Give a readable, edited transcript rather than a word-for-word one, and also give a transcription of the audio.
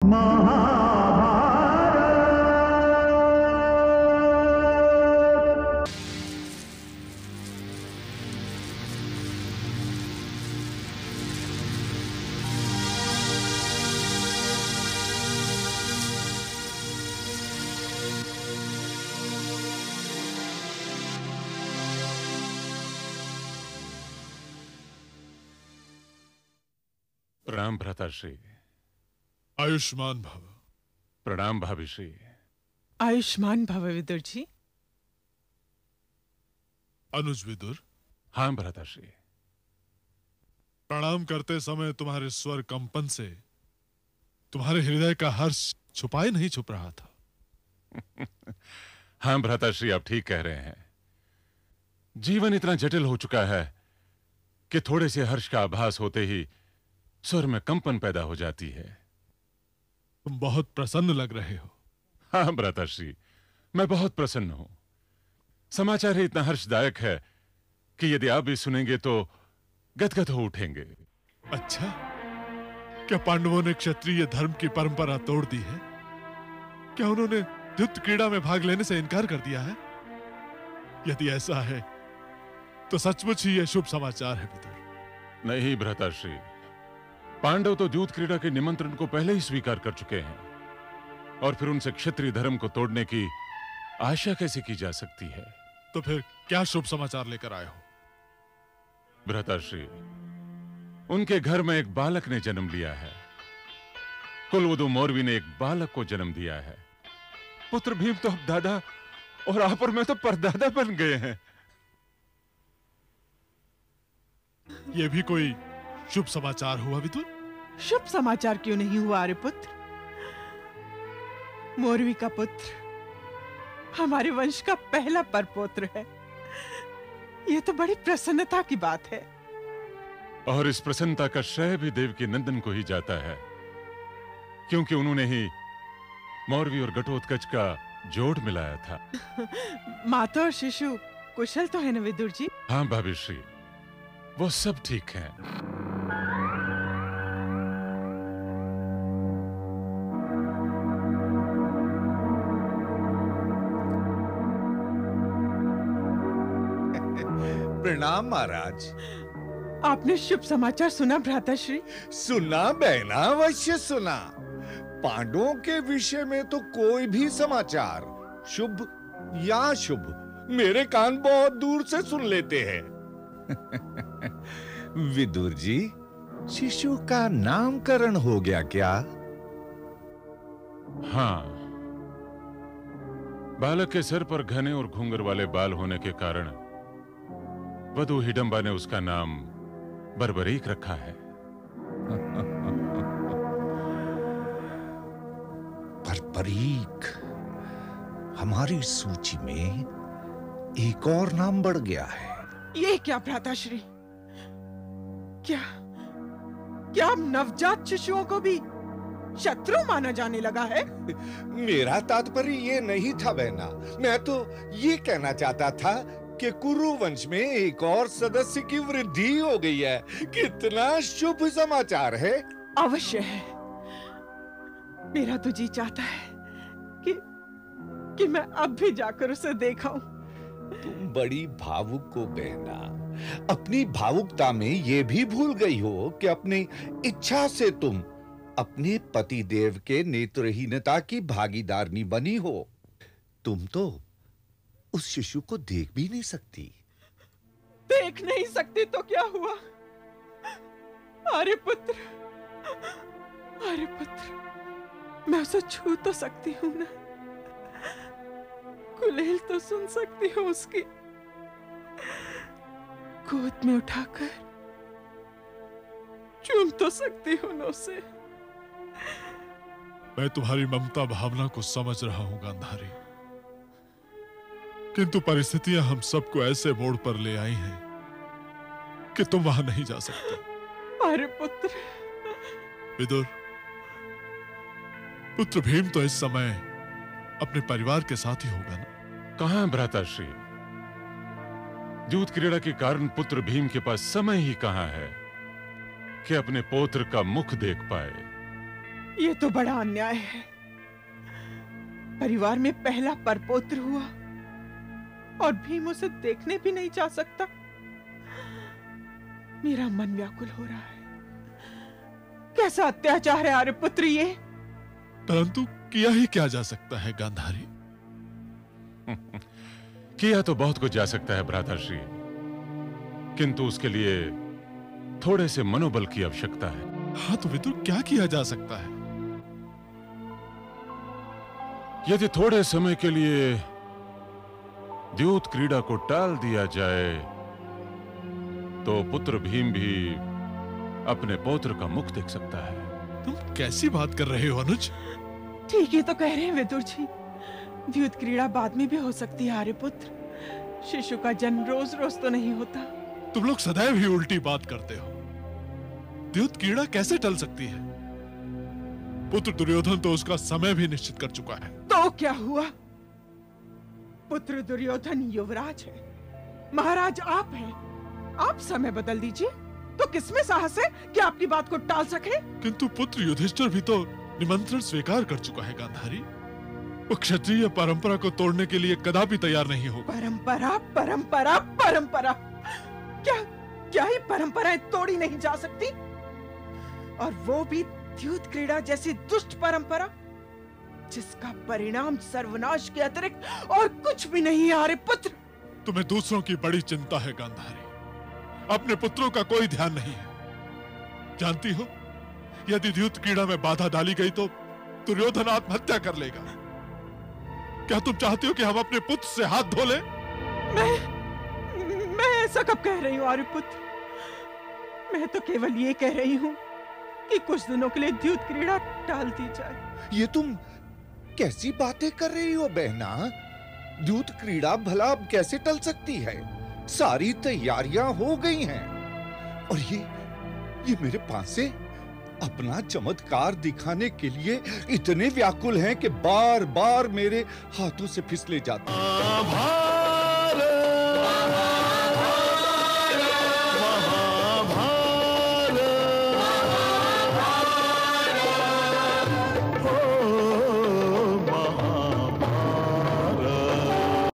प्रणाम भ्राताश्री। आयुष्मान भव। प्रणाम भाभिश्री। आयुष्मान भव विदुर जी। अनुज विदुर। हाँ भ्राताश्री। प्रणाम करते समय तुम्हारे स्वर कंपन से तुम्हारे हृदय का हर्ष छुपाए नहीं छुप रहा था। हाँ भ्राताश्री, आप ठीक कह रहे हैं। जीवन इतना जटिल हो चुका है कि थोड़े से हर्ष का आभास होते ही स्वर में कंपन पैदा हो जाती है। तुम बहुत प्रसन्न लग रहे हो। हाँ भ्राताश्री, मैं बहुत प्रसन्न हूं। समाचार ही इतना हर्षदायक है कि यदि आप भी सुनेंगे तो गदगद हो उठेंगे। अच्छा, क्या पांडवों ने क्षत्रिय धर्म की परंपरा तोड़ दी है? क्या उन्होंने युद्ध क्रीड़ा में भाग लेने से इनकार कर दिया है? यदि ऐसा है तो सचमुच ही यह शुभ समाचार है विदुर। नहीं भ्राताश्री, पांडव तो जूत क्रीड़ा के निमंत्रण को पहले ही स्वीकार कर चुके हैं, और फिर उनसे क्षत्रिय धर्म को तोड़ने की आशा कैसे की जा सकती है? तो फिर क्या शुभ समाचार लेकर आए हो? भ्राताश्री, उनके घर में एक बालक ने जन्म लिया है। कुलवधु मौरवी ने एक बालक को जन्म दिया है। पुत्र भीम तो अब दादा और आप और मैं तो परदादा बन गए हैं। यह भी कोई शुभ समाचार हुआ विदुर? शुभ समाचार क्यों नहीं हुआ अरे पुत्र? मौरवी का पुत्र हमारे वंश का पहला परपौत्र है। यह तो बड़ी प्रसन्नता की बात है। और इस प्रसन्नता का श्रेय भी देवकी नंदन को ही जाता है, क्योंकि उन्होंने ही मौरवी और घटोत्कच का जोड़ मिलाया था। माता और शिशु कुशल तो है न विदुर जी? हाँ भाभिश्री, वो सब ठीक है। प्रणाम महाराज। आपने शुभ समाचार सुना भ्राताश्री? सुना बहना, अवश्य सुना। पांडवों के विषय में तो कोई भी समाचार, शुभ या शुभ, मेरे कान बहुत दूर से सुन लेते हैं। विदुर जी, शिशु का नामकरण हो गया क्या? हाँ, बालक के सिर पर घने और घूंगर वाले बाल होने के कारण वधू हिडंबा ने उसका नाम बर्बरीक रखा है। बर्बरीक, हमारी सूची में एक और नाम बढ़ गया है। ये क्या भ्राताश्री? क्या क्या अब नवजात शिशुओं को भी शत्रु माना जाने लगा है? मेरा तात्पर्य ये नहीं था बहना। मैं तो ये कहना चाहता था कि कुरु वंश में एक और सदस्य की वृद्धि हो गई है। कितना शुभ समाचार है। अवश्य है। मेरा तो जी चाहता है कि मैं अब भी जाकर उसे देखाऊं। तुम बड़ी भावुक हो बहना। अपनी भावुकता में ये भी भूल गई हो कि अपनी इच्छा से तुम अपने पति देव के नेत्रहीनता की भागीदारनी बनी हो। तुम तो उस शिशु को देख भी नहीं सकती। देख नहीं सकती तो क्या हुआ? अरे पुत्र, अरे पुत्र, मैं उसे छू तो सकती हूं ना? कुलेल तो सुन सकती हूँ उसकी। गोद में उठाकर चूम तो सकती हूँ ना उसे। मैं तुम्हारी ममता भावना को समझ रहा हूं गांधारी, किंतु परिस्थितियां हम सबको ऐसे मोड़ पर ले आई हैं कि तुम वहां नहीं जा सकते। अरे पुत्र। विदुर, पुत्र भीम तो इस समय अपने परिवार के साथ ही होगा ना? कहां भ्राताश्री, जूत क्रीड़ा के कारण पुत्र भीम के पास समय ही कहां है कि अपने पौत्र का मुख देख पाए। ये तो बड़ा अन्याय है। परिवार में पहला परपोत्र हुआ और भीम उसे देखने भी नहीं जा सकता। मेरा मन व्याकुल हो रहा है। कैसा अत्याचार है आर्यपुत्र ये। परंतु किया ही क्या जा सकता है गांधारी। किया तो बहुत कुछ जा सकता है भ्राताश्री, किंतु उसके लिए थोड़े से मनोबल की आवश्यकता है। हाँ तो विदुर, क्या किया जा सकता है? यदि थोड़े समय के लिए द्यूत क्रीड़ा को टाल दिया जाए तो पुत्र भीम भी अपने पौत्र का मुख देख सकता है। तुम कैसी बात कर रहे हो अनुज? ठीक ही तो कह रहे हैं विदुर जी। द्यूत क्रीड़ा बाद में भी हो सकती है आर्यपुत्र। शिशु का जन्म रोज रोज तो नहीं होता। तुम लोग सदैव ही उल्टी बात करते हो। द्यूत क्रीड़ा कैसे टल सकती है? पुत्र दुर्योधन तो उसका समय भी निश्चित कर चुका है। तो क्या हुआ? पुत्र दुर्योधन युवराज है, महाराज आप हैं। आप समय बदल दीजिए तो किसमें साहस है कि आपकी बात को टाल सके? किंतु पुत्र युधिष्ठिर भी तो निमंत्रण स्वीकार कर चुका है गांधारी। वो क्षत्रिय परंपरा को तोड़ने के लिए कदापि तैयार नहीं होगा। परंपरा परंपरा परंपरा, क्या ही परंपराएं तोड़ी नहीं जा सकती? और वो भी द्यूत क्रीड़ा जैसी दुष्ट परंपरा जिसका परिणाम सर्वनाश के अतिरिक्त और कुछ भी नहीं है आर्यपुत्र। तुम्हें दूसरों की बड़ी चिंता है गांधारी, अपने पुत्रों का कोई ध्यान नहीं है। जानती हो, यदि द्यूत क्रीड़ा में बाधा डाली गई तो दुर्योधन आत्महत्या कर लेगा। क्या तुम चाहती हो कि हम अपने पुत्र से हाथ धो लें? मैं ऐसा कब कह रही हूँ आर्यपुत्र? मैं तो केवल ये कह रही हूँ कि कुछ दिनों के लिए द्यूत क्रीड़ा टाल दी जाए। ये तुम कैसी बातें कर रही हो बहना? द्यूत क्रीड़ा भला अब कैसे टल सकती है? सारी तैयारियां हो गई हैं और ये मेरे पास से अपना चमत्कार दिखाने के लिए इतने व्याकुल हैं कि बार बार मेरे हाथों से फिसले जाते हैं।